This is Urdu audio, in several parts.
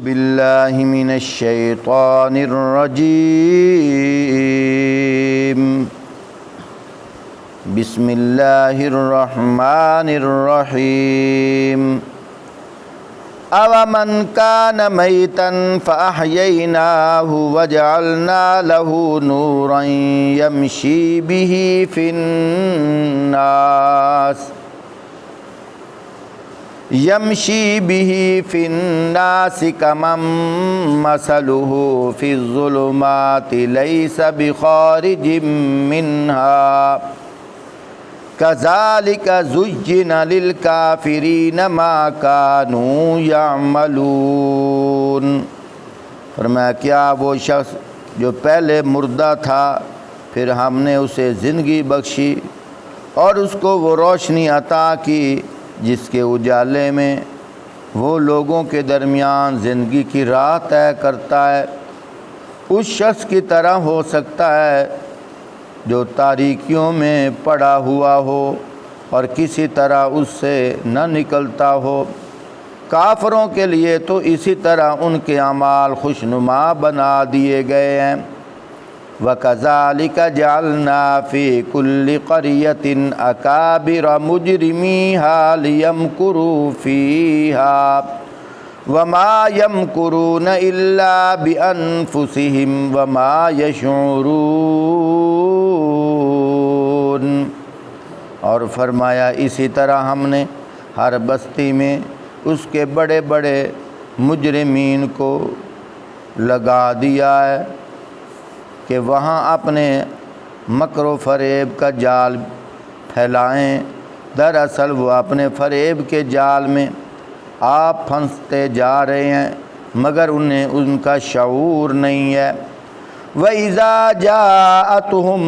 باللہ من الشیطان الرجیم بسم اللہ الرحمن الرحیم اومن کان میتا فاحییناہ وجعلنا لہ نورا یمشی بہ فی الناس یمشی بہ فی الناس کمن مثلہ فی الظلمات لیس بخارج منہا کذالک زین للکافرین ما کانوا یعملون۔ فرمایا کیا وہ شخص جو پہلے مردہ تھا پھر ہم نے اسے زندگی بخشی اور اس کو وہ روشنی عطا کی جس کے اجالے میں وہ لوگوں کے درمیان زندگی کی راہ طے کرتا ہے، اس شخص کی طرح ہو سکتا ہے جو تاریکیوں میں پڑا ہوا ہو اور کسی طرح اس سے نہ نکلتا ہو۔ کافروں کے لیے تو اسی طرح ان کے اعمال خوشنما بنا دیے گئے ہیں۔ وَكَذَلِكَ جَعَلْنَا فِي كُلِّ قَرْيَةٍ أَكَابِرَ مُجْرِمِيهَا لِيَمْكُرُوا فِيهَا وَمَا يَمْكُرُونَ إِلَّا بِأَنفُسِهِمْ وَمَا يَشْعُرُونَ۔ اور فرمایا اسی طرح ہم نے ہر بستی میں اس کے بڑے بڑے مجرمین کو لگا دیا ہے کہ وہاں اپنے مکر و فریب کا جال پھیلائیں۔ دراصل وہ اپنے فریب کے جال میں آپ پھنستے جا رہے ہیں مگر انہیں ان کا شعور نہیں ہے۔ وَإِذَا جَاءَتْهُمْ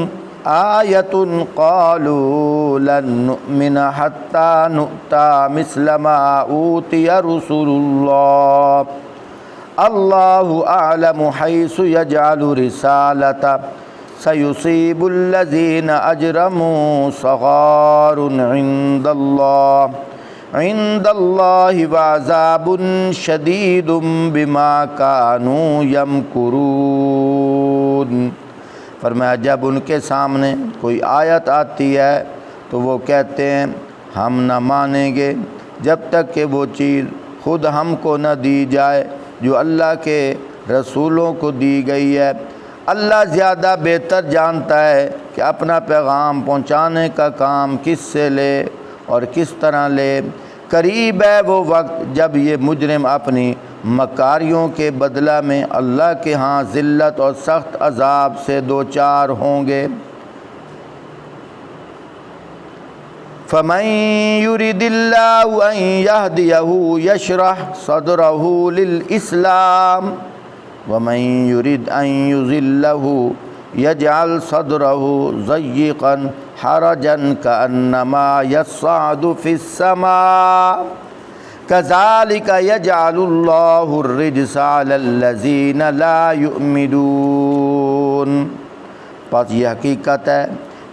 آیَةٌ قَالُوا لَن نُؤْمِنَ حَتَّى نُؤْتَى مِثْلَ مَا أُوتِيَ رُسُلُ اللَّهِ اللہ اعلم حیث یجعل رسالتہ سیصیب الذین اجرموا صغار عند اللہ وعذاب شدید بما کانوا یمکرون۔ فرمایا جب ان کے سامنے کوئی آیت آتی ہے تو وہ کہتے ہیں ہم نہ مانیں گے جب تک کہ وہ چیز خود ہم کو نہ دی جائے جو اللہ کے رسولوں کو دی گئی ہے۔ اللہ زیادہ بہتر جانتا ہے کہ اپنا پیغام پہنچانے کا کام کس سے لے اور کس طرح لے۔ قریب ہے وہ وقت جب یہ مجرم اپنی مکاریوں کے بدلہ میں اللہ کے ہاں ذلت اور سخت عذاب سے دوچار ہوں گے۔ فَمَن يُرِدِ اللَّهُ أَن يَهْدِيَهُ يَشْرَحْ صَدْرَهُ لِلْإِسْلَامِ وَمَن يُرِدْ أَن يُضِلَّهُ يَجْعَلْ صَدْرَهُ ضَيِّقًا حَرَجًا كَأَنَّمَا يَصَّعَّدُ فِي السَّمَاءِ كَذَلِكَ يَجْعَلُ اللَّهُ الرِّجْسَ عَلَى الَّذِينَ لَا يُؤْمِنُونَ۔ پس یہ حقیقت ہے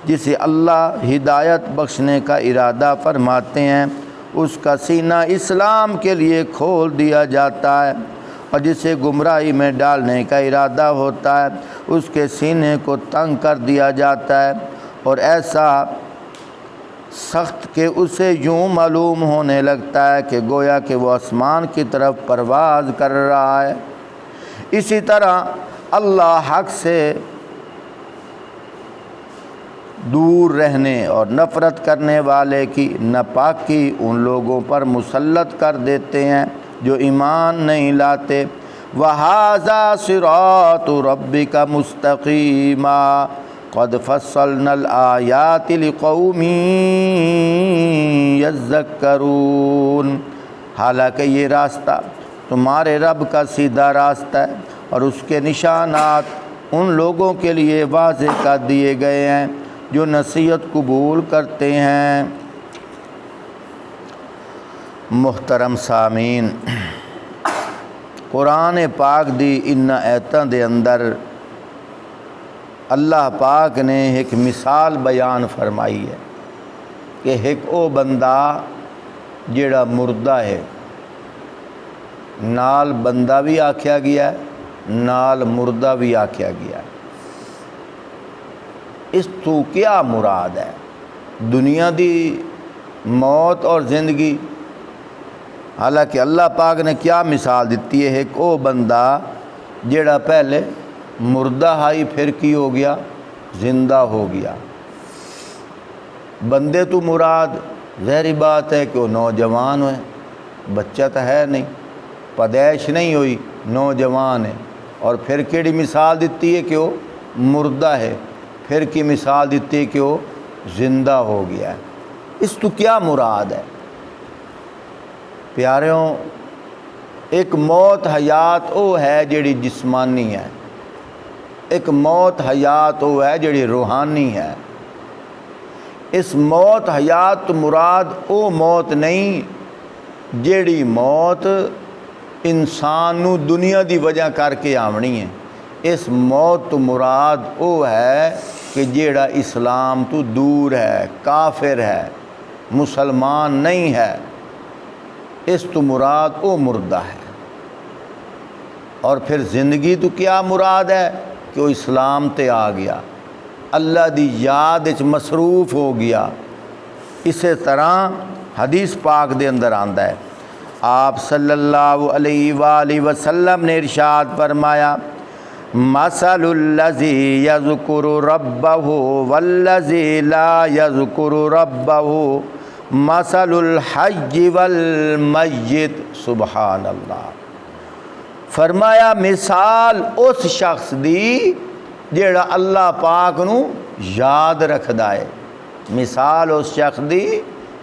جسے اللہ ہدایت بخشنے کا ارادہ فرماتے ہیں اس کا سینہ اسلام کے لیے کھول دیا جاتا ہے، اور جسے گمراہی میں ڈالنے کا ارادہ ہوتا ہے اس کے سینے کو تنگ کر دیا جاتا ہے، اور ایسا سخت کہ اسے یوں معلوم ہونے لگتا ہے کہ گویا کہ وہ آسمان کی طرف پرواز کر رہا ہے۔ اسی طرح اللہ حق سے دور رہنے اور نفرت کرنے والے کی ناپاکی ان لوگوں پر مسلط کر دیتے ہیں جو ایمان نہیں لاتے۔ وَهَذَا صِرَاطُ رَبِّكَ مُسْتَقِيمًا قَدْ فَصَّلْنَا الْآيَاتِ لِقَوْمٍ يَذَّكَّرُونَ۔ حالانکہ یہ راستہ تمہارے رب کا سیدھا راستہ ہے اور اس کے نشانات ان لوگوں کے لیے واضح کر دیے گئے ہیں جو نصیحت قبول کرتے ہیں۔ محترم سامعین، قرآن پاک دی ان آیتاں دے اندر اللہ پاک نے ایک مثال بیان فرمائی ہے کہ ایک او بندہ جیڑا مردہ ہے نال بندہ بھی آکھیا گیا ہے، نال مردہ بھی آکھیا گیا ہے۔ اس تو کیا مراد ہے؟ دنیا دی موت اور زندگی؟ حالانکہ اللہ پاک نے کیا مثال دیتی ہے، ایک وہ بندہ جیڑا پہلے مردہ ہائی پھر کی ہو گیا، زندہ ہو گیا۔ بندے تو مراد ظاہری بات ہے کہ وہ نوجوان ہوئے، بچہ تو ہے نہیں، پیدائش نہیں ہوئی، نوجوان ہے۔ اور پھر کیڑی مثال دیتی ہے کہ وہ مردہ ہے، پھر کی مثال دیتی ہے کہ وہ زندہ ہو گیا ہے۔ اس تو کیا مراد ہے؟ پیاریوں، ایک موت حیات وہ ہے جڑی جسمانی ہے، ایک موت حیات وہ ہے جڑی روحانی ہے۔ اس موت حیات مراد وہ موت نہیں جیڑی موت انسان نو دنیا دی وجہ کر کے آونی ہے۔ اس موت تو مراد وہ ہے کہ جیڑا اسلام تو دور ہے، کافر ہے، مسلمان نہیں ہے، اس تو مراد وہ مردہ ہے۔ اور پھر زندگی تو کیا مراد ہے کہ وہ اسلام تے آ گیا، اللہ دی یاد وچ مصروف ہو گیا۔ اسی طرح حدیث پاک دے اندر آندا ہے، آپ صلی اللہ علیہ وآلہ وسلم نے ارشاد فرمایا، مثل الذی یذکر ربہ والذی لا یذکر ربہ مثل الحی والمیت۔ سبحان اللہ۔ فرمایا مثال اس شخص دی جیڑا اللہ پاک نو یاد رکھدا ہے، مثال اس شخص دی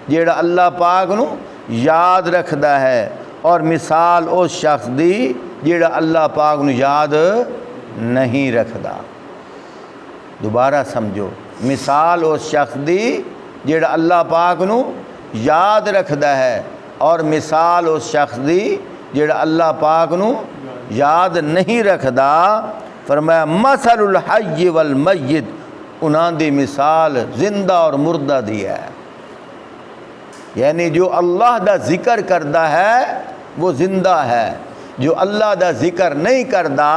جیڑا اللہ پاک نو یاد رکھدا ہے، اور مثال اس شخص دی جیڑا اللہ پاک نو یاد نہیں رکھدا۔ دوبارہ سمجھو، مثال اس شخص دی جیڑا اللہ پاک نو یاد رکھدا ہے، اور مثال اس شخص دی جیڑا اللہ پاک نو یاد نہیں رکھدا۔ فرمایا مثل الحی والمیت، انہاں دی مثال زندہ اور مردہ دی ہے۔ یعنی جو اللہ دا ذکر کردا ہے وہ زندہ ہے، جو اللہ دا ذکر نہیں کردا،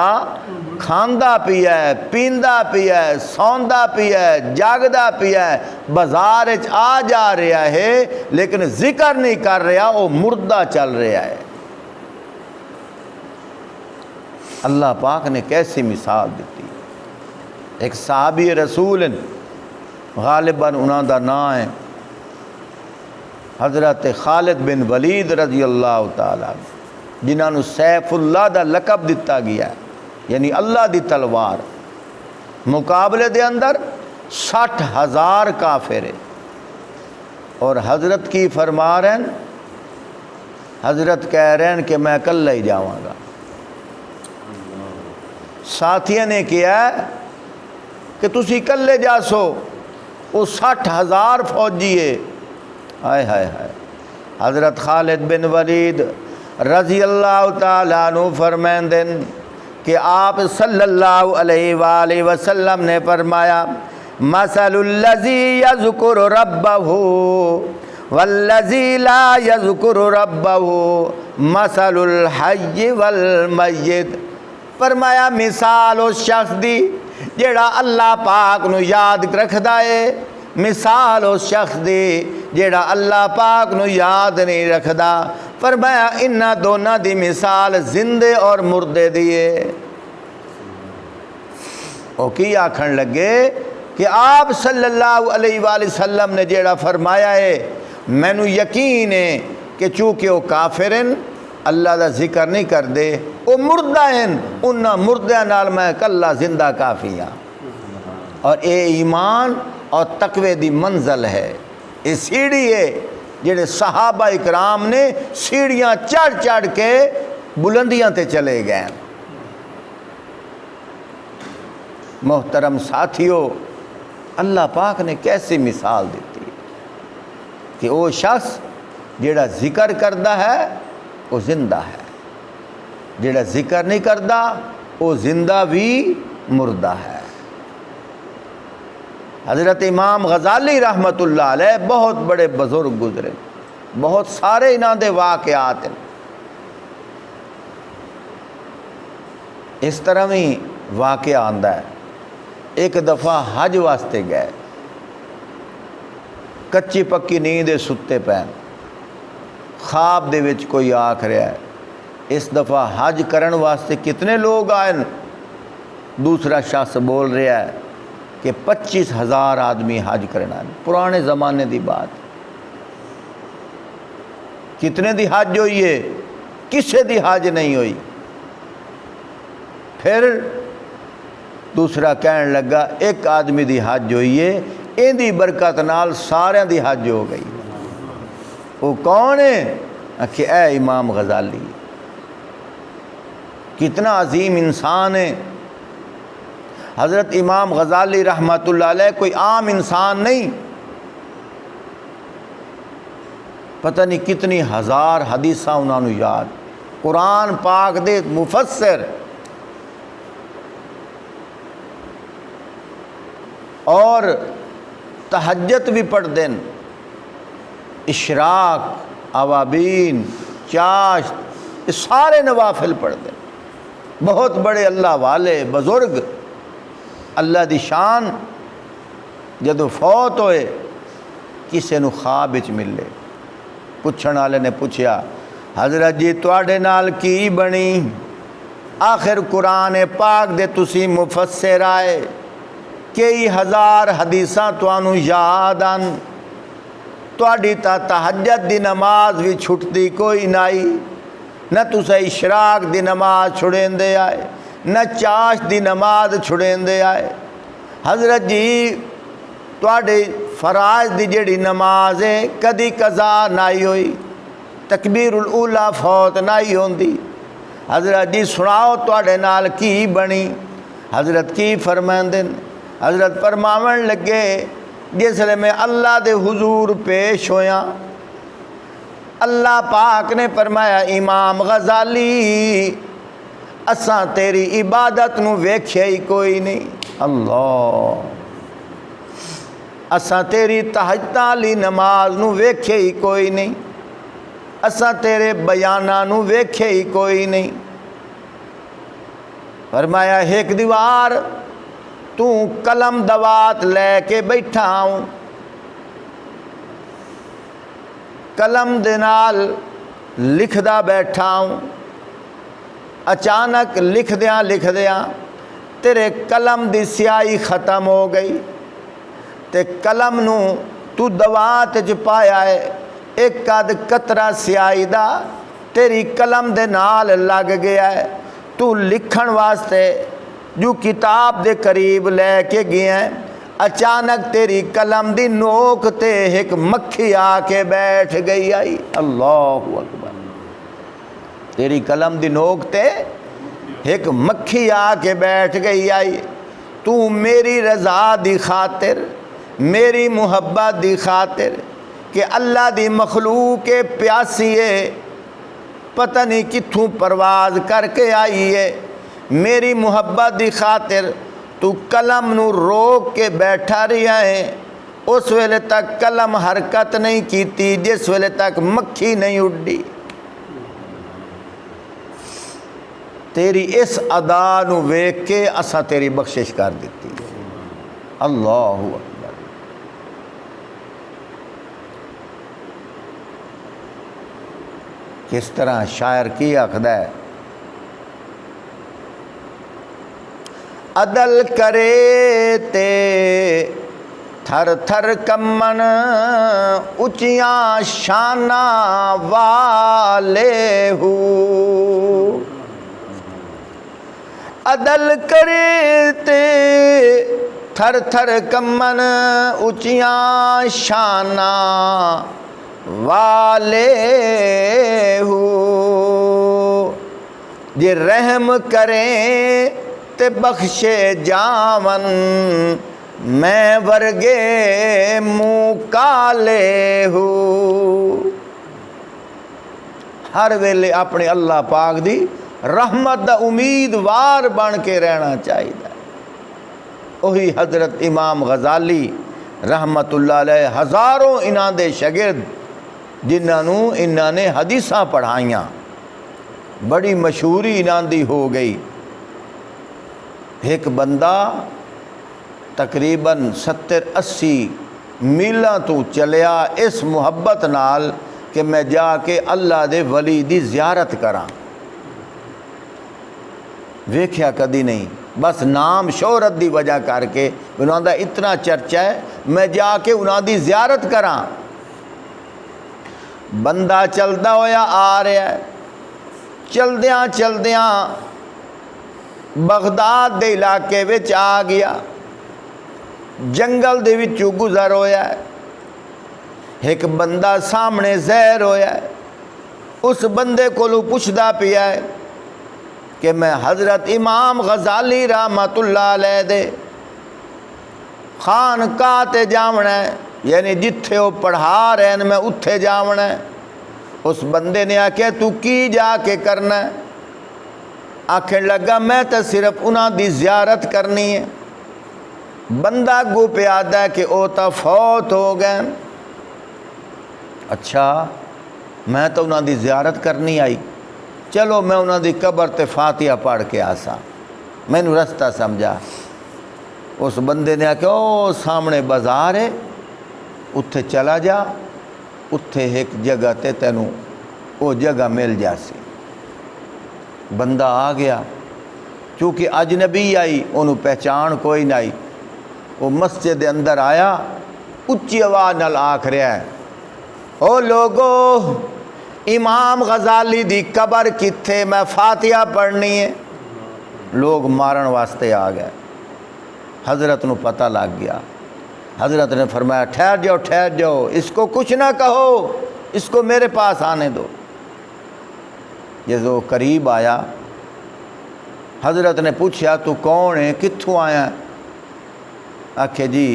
کھاندا پیا ہے، پیندا پیا ہے، سوندا پیا ہے، جاگدا پیا ہے، بازار وچ آ جا رہا ہے لیکن ذکر نہیں کر رہا، وہ مردہ چل رہا ہے۔ اللہ پاک نے کیسی مثال دیتی؟ ایک صحابی رسول غالباً انہاں دا نام ہے حضرت خالد بن ولید رضی اللہ تعالیٰ، جنہاں نو سیف اللہ دا لقب دتا گیا ہے، یعنی اللہ دی تلوار۔ مقابلے دے اندر 60,000 کافر ہے، اور حضرت کی فرما رہے ہیں، حضرت کہہ رہے ہیں کہ میں اکلا ہی جاواں گا۔ ساتھیوں نے کیا ہے کہ تسی کلے جا سو، وہ 60,000 فوجی ہے۔ ہائے ہائے ہائے۔ حضرت خالد بن ولید رضی اللہ تعالیٰ عنہ فرمائندے کہ آپ صلی اللہ علیہ وآلہ وسلم نے فرمایا، مثل الذی یذکر ربہ والذی لا یذکر ربہ مثل الحی والمیت۔ فرمایا مثال اس شخص دی جیڑا اللہ پاک نو یاد رکھدا ہے، مثال اس شخص دی جیڑا اللہ پاک نو یاد نہیں رکھدا۔ فرمایا انہاں دونوں دی مثال زندے اور مردے دی ہے۔ وہ کی آکھن لگے کہ آپ صلی اللہ علیہ وآلہ وسلم نے جیڑا فرمایا ہے، مینو یقین ہے کہ چونکہ وہ کافر ہیں، اللہ دا ذکر نہیں کر دے، وہ مردہ ہیں، انہاں مردیاں نال میں کلا زندہ کافی ہاں۔ اور اے ایمان اور تقوی دی منزل ہے، یہ سیڑھی ہے جڑے صحابہ اکرام نے سیڑھیاں چڑھ چڑھ کے بلندیاں تے چلے گئے۔ محترم ساتھیو، اللہ پاک نے کیسی مثال دیتی کہ وہ شخص جڑا ذکر کردا ہے وہ زندہ ہے، جڑا ذکر نہیں کردا وہ زندہ بھی مردہ ہے۔ حضرت امام غزالی رحمت اللہ علیہ بہت بڑے بزرگ گزرے، بہت سارے انہاں دے واقعات ہیں۔ اس طرح بھی واقعہ آندا ہے۔ ایک دفعہ حج واسطے گئے، کچی پکی نیند دے ستے پین، خواب دے وچ کوئی آکھ رہا ہے اس دفعہ حج کرن واسطے کتنے لوگ آئے؟ دوسرا شخص بول رہا ہے کہ 25,000 آدمی حج کرنا ہے۔ پرانے زمانے دی بات، کتنے دی حج ہوئی ہے؟ کسے دی حج نہیں ہوئی۔ پھر دوسرا کہنے لگا ایک آدمی دی حج ہوئی ہے، ان دی برکت نال سارے دی حج ہو گئی۔ وہ کون ہے؟ کہ اے امام غزالی، کتنا عظیم انسان ہے۔ حضرت امام غزالی رحمۃ اللہ علیہ کوئی عام انسان نہیں، پتہ نہیں کتنی ہزار حدیثاں انہوں نے یاد، قرآن پاک دے مفسر، اور تہجد بھی پڑھ دیں، اشراق، اوابین، چاشت، یہ سارے نوافل پڑھ دیں۔ بہت بڑے اللہ والے بزرگ، اللہ دی شان۔ جدو فوت ہوئے کسے نو خواب وچ ملے، پوچھن والے نے پوچھیا حضرت جی تواڈے نال کی بنی؟ آخر قرآن پاک دے تسی مفسر آئے، کئی ہزار حدیثاں تانوں یاد آن، تواڈی تا تہجد دی نماز بھی چھٹتی کوئی نائی، نہ تسے اشراق دی نماز چھڑین دے آئے، نہ چاش دی نماز چھڑین دے آئے۔ حضرت جی تواڈے فرائض دی جڑی نماز ہے کدی قضا نائی ہوئی، تکبیر الاولا فوت نائی ہوندی۔ حضرت جی سناؤ تواڈے نال کی بنی؟ حضرت کی فرمائندے؟ حضرت فرماون لگے جس لئے میں اللہ دے حضور پیش ہویا، اللہ پاک نے فرمایا امام غزالی اساں تیری عبادت نو ویکھیا ہی کوئی نہیں، اللہ، اساں تیری تہجد والی نماز نو ویکھیا ہی کوئی نہیں، اساں تیرے بیاناں نو ویکھیا ہی کوئی نہیں۔ فرمایا ایک دیوار تو قلم دوات لے کے بیٹھا ہوں، قلم دے نال لکھدا بیٹھا ہوں، اچانک لکھ دیاں تیرے قلم دی سیاہی ختم ہو گئی، تے قلم نو تو دوات چ پایا ہے، ایک آدھ قطرہ سیاہی دا تیری قلم دے نال لگ گیا ہے، تو لکھن واسطے جو کتاب دے قریب لے کے گیا ہے، اچانک تیری قلم دی نوک تے ایک مکھی آ کے بیٹھ گئی آئی، اللہ اکبر، تیری قلم دی نوک تے ایک مکھی آ کے بیٹھ گئی آئی، تو میری رضا دی خاطر، میری محبت دی خاطر کہ اللہ دی مخلوق پیاسی ہے، پتہ نہیں کتھوں پرواز کر کے آئی ہے، میری محبت دی خاطر تو قلم نو روک کے بیٹھا رہا ہے، اس ویلے تک قلم حرکت نہیں کیتی جس ویلے تک مکھی نہیں اڈی۔ تیری اس ادا نو ویکھ کے اساں تیری بخشش کر دیتی ہے، اللہ اکبر۔ کس طرح شاعر کی آخدا ہے، عدل کرے تے تھر تھر کمن اچیاں شانہ والے ہو، عدل کرے تے تھر تھر کمن اچیاں شانہ والے ہو، جے رحم کریں تے بخشے جاون میں ورگے منہ کالے ہو۔ ہر ویلے اپنے اللہ پاک دی رحمت دا امیدوار بن کے رہنا چاہیے۔ وہی حضرت امام غزالی رحمت اللہ علیہ، ہزاروں انہاں دے شاگرد جنہاں نے حدیثاں پڑھائیاں، بڑی مشہوری انہاں دی ہو گئی، ایک بندہ تقریباً 70-80 میلاں تو چلیا اس محبت نال کہ میں جا کے اللہ دے ولی دی زیارت کراں، ویکھیا کدی نہیں، بس نام شہرت دی وجہ کر کے انہاں دا اتنا چرچا ہے، میں جا کے انہاں دی زیارت کراں۔ بندہ چلدا ہویا آ رہا ہے، چلدیاں چلدیاں بغداد دے علاقے وچ آ گیا، جنگل دے وچوں گزر ہویا ہے، ایک بندہ سامنے ظاہر ہویا ہے، اس بندے کولوں پوچھدا پیا ہے کہ میں حضرت امام غزالی رحمت اللہ علیہ دے خانقاہ تے جاونا ہے، یعنی جتھے وہ پڑھا رہے ہیں میں اتھے جاونا ہے۔ اس بندے نے آکھیا تو کی جا کے کرنا ہے؟ آکھن لگا میں تو صرف انہاں دی زیارت کرنی ہے۔ بندہ گو پہ آدھا ہے کہ او تا فوت ہو گئے۔ اچھا میں تو انہاں دی زیارت کرنی آئی، چلو میں انہاں دی قبر تے فاتحہ پڑھ کے آسا، میں نے رستہ سمجھا۔ اس بندے نے آکھا او سامنے بازار ہے، اتھے چلا جا، اتھے ایک جگہ تے تینوں او جگہ مل جاسی۔ بندہ آ گیا، چونکہ اجنبی آئی انہوں پہچان کوئی نہ آئی، وہ مسجد اندر آیا، اچھی آواز نال آکھ رہا ہے او لوگو امام غزالی دی قبر کتھے، میں فاتحہ پڑھنی ہے۔ لوگ مارن واسطے آ گئے، حضرت نو پتہ لگ گیا۔ حضرت نے فرمایا ٹھہر جاؤ، اس کو کچھ نہ کہو، اس کو میرے پاس آنے دو۔ جب وہ قریب آیا حضرت نے پوچھا تو کون ہے، کتھوں آیا ہے؟ آکھے جی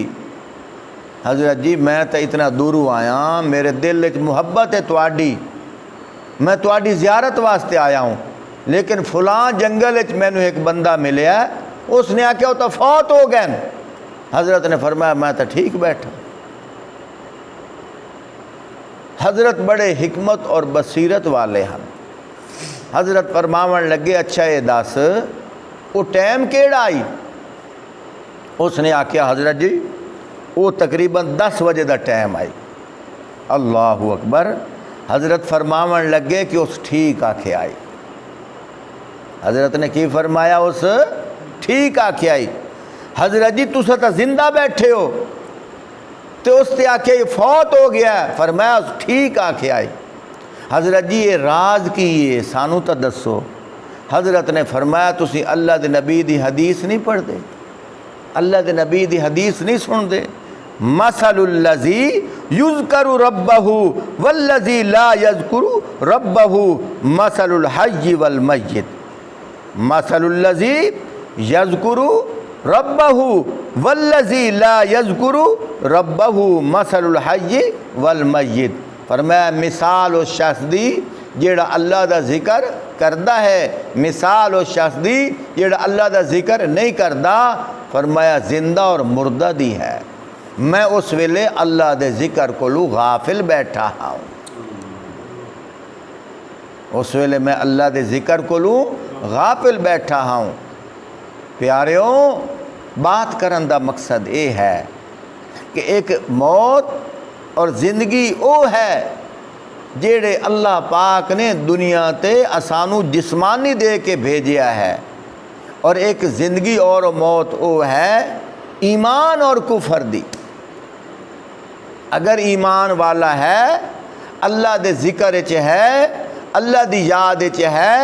حضرت جی میں تو اتنا دوروں آیا، میرے دل وچ محبت ہے تواڈی، میں تواڈی زیارت واسطے آیا ہوں، لیکن فلاں جنگل وچ مینوں ایک بندہ ملیا ہے، اس نے آکھیا وہ تو فوت ہو گئے۔ حضرت نے فرمایا میں تو ٹھیک بیٹھا۔ حضرت بڑے حکمت اور بصیرت والے ہیں۔ حضرت فرماون لگے اچھا یہ دس وہ ٹائم کیڑا آئی؟ اس نے آکھیا حضرت جی وہ تقریباً 10 بجے دا ٹائم آئی۔ اللہ اکبر۔ حضرت فرماون لگے کہ اس ٹھیک آکھے آئی۔ حضرت نے کی فرمایا؟ اس ٹھیک آکھے آئی۔ حضرت جی تسا تو زندہ بیٹھے ہو، تو اس تے آکھے یہ فوت ہو گیا ہے۔ فرمایا اس ٹھیک آکھے آئی۔ حضرت جی یہ راز کی ہے سانو تو دسو۔ حضرت نے فرمایا تسی اللہ دے نبی دی حدیث نہیں پڑھ دے، اللہ دے نبی دی حدیث نہیں سن دے؟ مثل الذی یذکر ربہ والذی لا یذکر ربہ مثل الحی والمیت۔ مثل الذی یذکر ربہ والذی لا یذکر ربہ مثل الحی والمیت۔ فرمایا مثال اس شخص دی جیڑا اللہ دا ذکر کردہ ہے، مثال اس شخص دی جیڑا اللہ دا ذکر نہیں کردہ، فرمایا زندہ اور مردہ دی ہے۔ میں اس ویلے اللہ دے ذکر کو لو غافل بیٹھا ہوں، اس ویلے میں اللہ دے ذکر کو لو غافل بیٹھا ہوں۔ پیاریوں بات کرن دا مقصد یہ ہے کہ ایک موت اور زندگی او ہے جیڑے اللہ پاک نے دنیا تے اسانو جسمانی دے کے بھیجیا ہے، اور ایک زندگی اور موت او ہے ایمان اور کفر دی۔ اگر ایمان والا ہے، اللہ دے ذکر چ ہے، اللہ دی یاد چ ہے،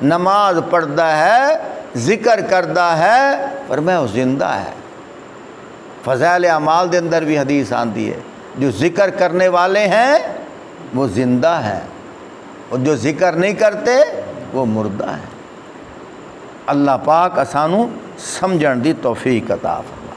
نماز پڑھدا ہے، ذکر کردہ ہے، فرمایا وہ زندہ ہے۔ فضائل اعمال دے اندر بھی حدیث آندی ہے جو ذکر کرنے والے ہیں وہ زندہ ہیں، اور جو ذکر نہیں کرتے وہ مردہ ہیں۔ اللہ پاک اسانو سمجھن دی توفیق عطا فرمائے۔